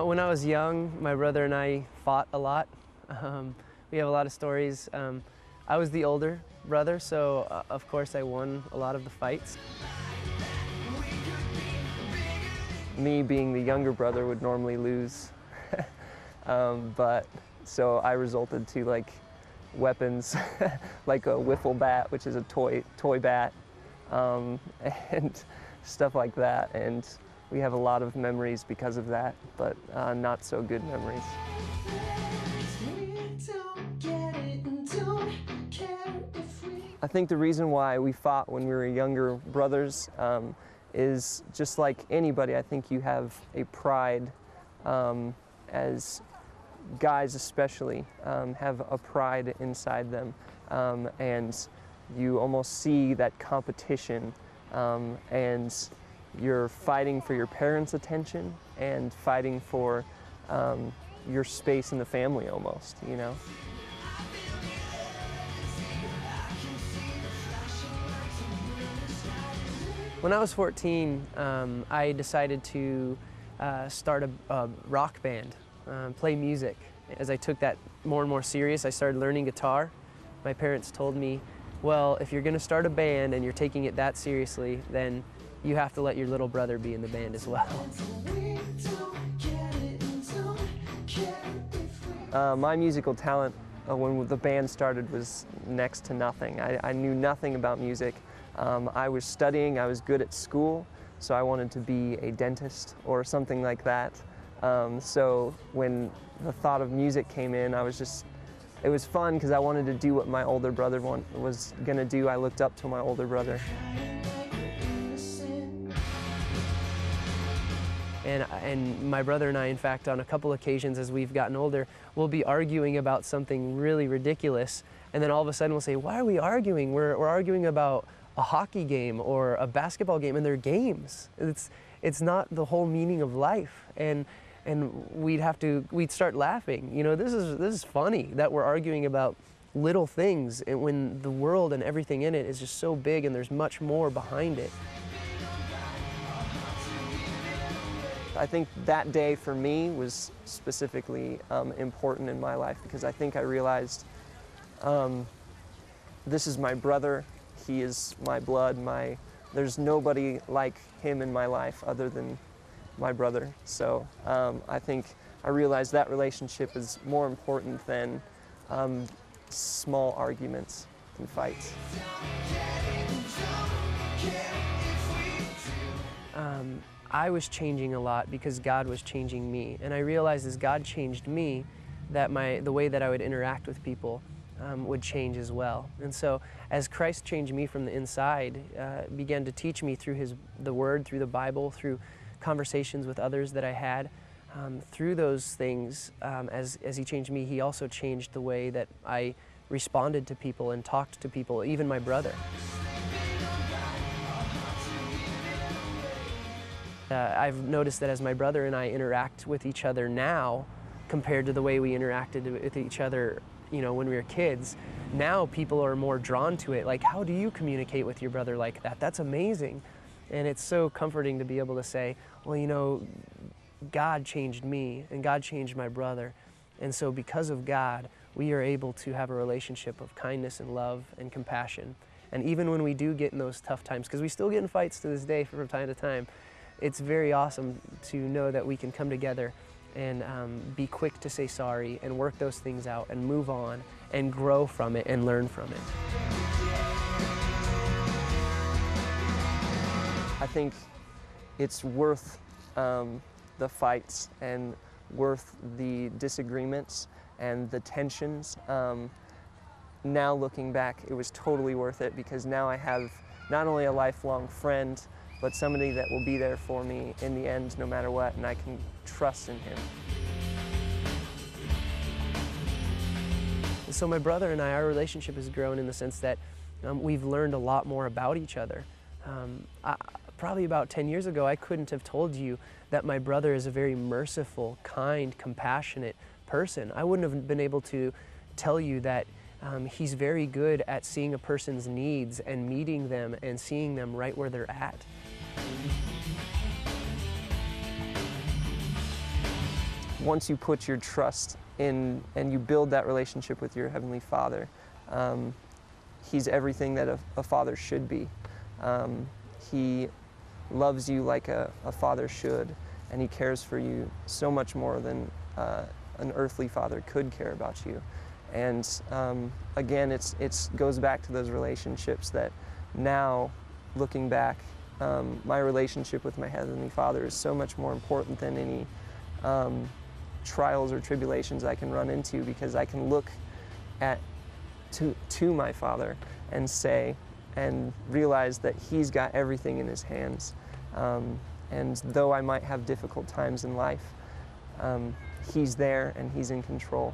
When I was young, my brother and I fought a lot. We have a lot of stories. I was the older brother, so of course I won a lot of the fights. Me being the younger brother would normally lose, but so I resulted to like weapons like a wiffle bat, which is a toy bat, and stuff like that. And we have a lot of memories because of that, but not so good memories. I think the reason why we fought when we were younger brothers is just like anybody. I think you have a pride, as guys especially, have a pride inside them, and you almost see that competition, and you're fighting for your parents' attention and fighting for your space in the family almost, you know? When I was 14, I decided to start a rock band, play music. As I took that more and more serious, I started learning guitar. My parents told me, well, if you're going to start a band and you're taking it that seriously, then you have to let your little brother be in the band as well. My musical talent when the band started was next to nothing. I knew nothing about music. I was studying, I was good at school, so I wanted to be a dentist or something like that. So when the thought of music came in, it was fun because I wanted to do what my older brother was going to do. I looked up to my older brother. And my brother and I, in fact, on a couple occasions as we've gotten older, we'll be arguing about something really ridiculous, and then all of a sudden we'll say, why are we arguing? We're arguing about a hockey game or a basketball game, and they're games. It's not the whole meaning of life. And we'd start laughing. You know, this is funny that we're arguing about little things when the world and everything in it is just so big and there's much more behind it. I think that day for me was specifically important in my life because I think I realized this is my brother, he is my blood, there's nobody like him in my life other than my brother. So I think I realized that relationship is more important than small arguments and fights. I was changing a lot because God was changing me, and I realized as God changed me that the way that I would interact with people would change as well. And so as Christ changed me from the inside, began to teach me through the Word, through the Bible, through conversations with others that I had, through those things, as He changed me, He also changed the way that I responded to people and talked to people, even my brother. I've noticed that as my brother and I interact with each other now, compared to the way we interacted with each other, you know, when we were kids, now people are more drawn to it. Like, how do you communicate with your brother like that? That's amazing. And it's so comforting to be able to say, well, you know, God changed me and God changed my brother. And so because of God, we are able to have a relationship of kindness and love and compassion. And even when we do get in those tough times, because we still get in fights to this day from time to time, it's very awesome to know that we can come together and be quick to say sorry and work those things out and move on and grow from it and learn from it. I think it's worth the fights and worth the disagreements and the tensions. Now looking back, it was totally worth it because now I have not only a lifelong friend, but somebody that will be there for me in the end no matter what, and I can trust in him. So my brother and I, our relationship has grown in the sense that we've learned a lot more about each other. Probably about 10 years ago, I couldn't have told you that my brother is a very merciful, kind, compassionate person. I wouldn't have been able to tell you that he's very good at seeing a person's needs and meeting them and seeing them right where they're at. once you put your trust in and you build that relationship with your Heavenly Father, He's everything that a father should be. He loves you like a father should, and He cares for you so much more than an earthly father could care about you. And again, it goes back to those relationships that now, looking back, my relationship with my Heavenly Father is so much more important than any trials or tribulations I can run into, because I can look to my Father and say and realize that He's got everything in His hands. And though I might have difficult times in life, He's there and He's in control.